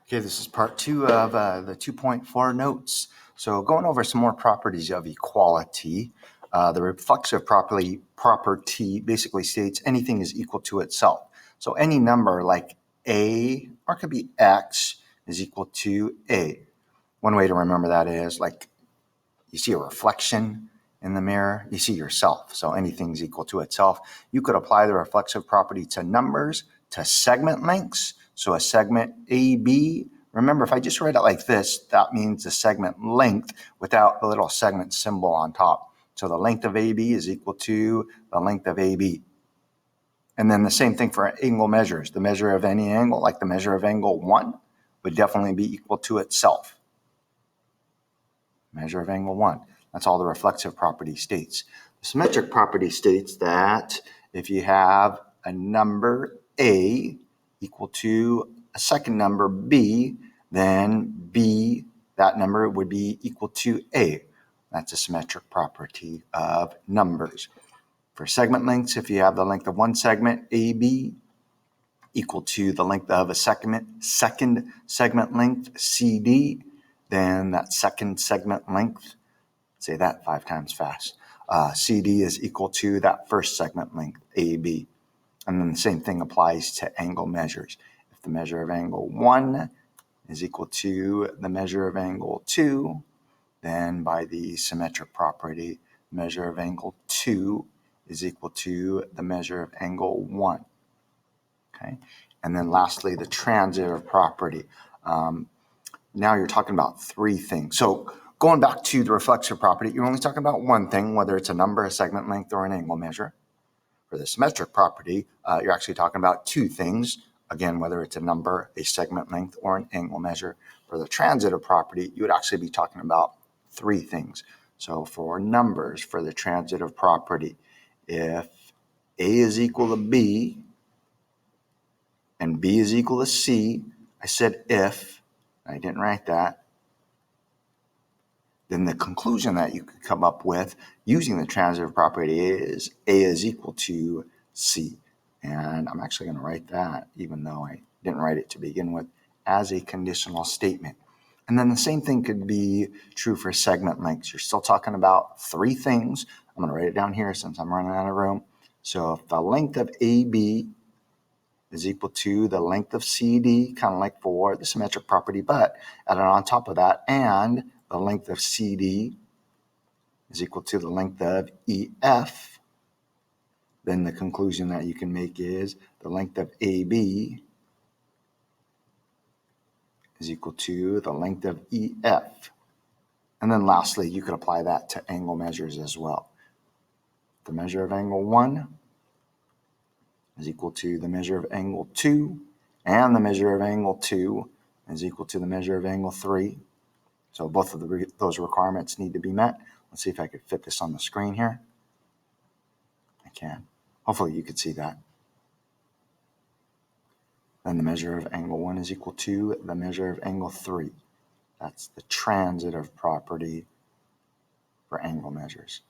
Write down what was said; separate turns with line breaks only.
Okay, this is part 2 of the 2.4 notes. So going over some more properties of equality. The reflexive property basically states anything is equal to itself. So any number like a, or it could be x, is equal to a. One way to remember that is like you see a reflection in the mirror, you see yourself. So anything's equal to itself. You could apply the reflexive property to numbers, to segment lengths. So a segment AB, remember if I just write it like this, that means the segment length without the little segment symbol on top. So the length of AB is equal to the length of AB. And then the same thing for angle measures. The measure of any angle, like the measure of angle 1, would definitely be equal to itself. Measure of angle 1. That's all the reflexive property states. The symmetric property states that if you have a number A equal to a second number B, then B, that number would be equal to A. That's a symmetric property of numbers. For segment lengths, if you have the length of one segment, AB, equal to the length of a second segment length, CD, then that second segment length, say that 5 times fast, CD is equal to that first segment length, AB. And then the same thing applies to angle measures. If the measure of angle 1 is equal to the measure of angle 2, then by the symmetric property, measure of angle 2 is equal to the measure of angle 1. Okay, and then lastly, the transitive property. Now you're talking about 3 things. So going back to the reflexive property, you're only talking about one thing, whether it's a number, a segment length, or an angle measure. For the symmetric property, you're actually talking about 2 things. Again, whether it's a number, a segment length, or an angle measure. For the transitive property, you would actually be talking about 3 things. So for numbers, for the transitive property, if A is equal to B, and B is equal to C, I said if, I didn't write that, then the conclusion that you could come up with using the transitive property is A is equal to C. And I'm actually going to write that, even though I didn't write it to begin with, as a conditional statement. And then the same thing could be true for segment lengths. You're still talking about 3 things. I'm going to write it down here since I'm running out of room. So if the length of AB is equal to the length of CD, kind of like for the symmetric property, but add it on top of that, and the length of CD is equal to the length of EF, then the conclusion that you can make is the length of AB is equal to the length of EF. And then lastly, you could apply that to angle measures as well. The measure of angle 1 is equal to the measure of angle 2, and the measure of angle 2 is equal to the measure of angle 3. So both of those requirements need to be met. Let's see if I could fit this on the screen here. I can. Hopefully you could see that. Then the measure of angle 1 is equal to the measure of angle 3. That's the transitive property for angle measures.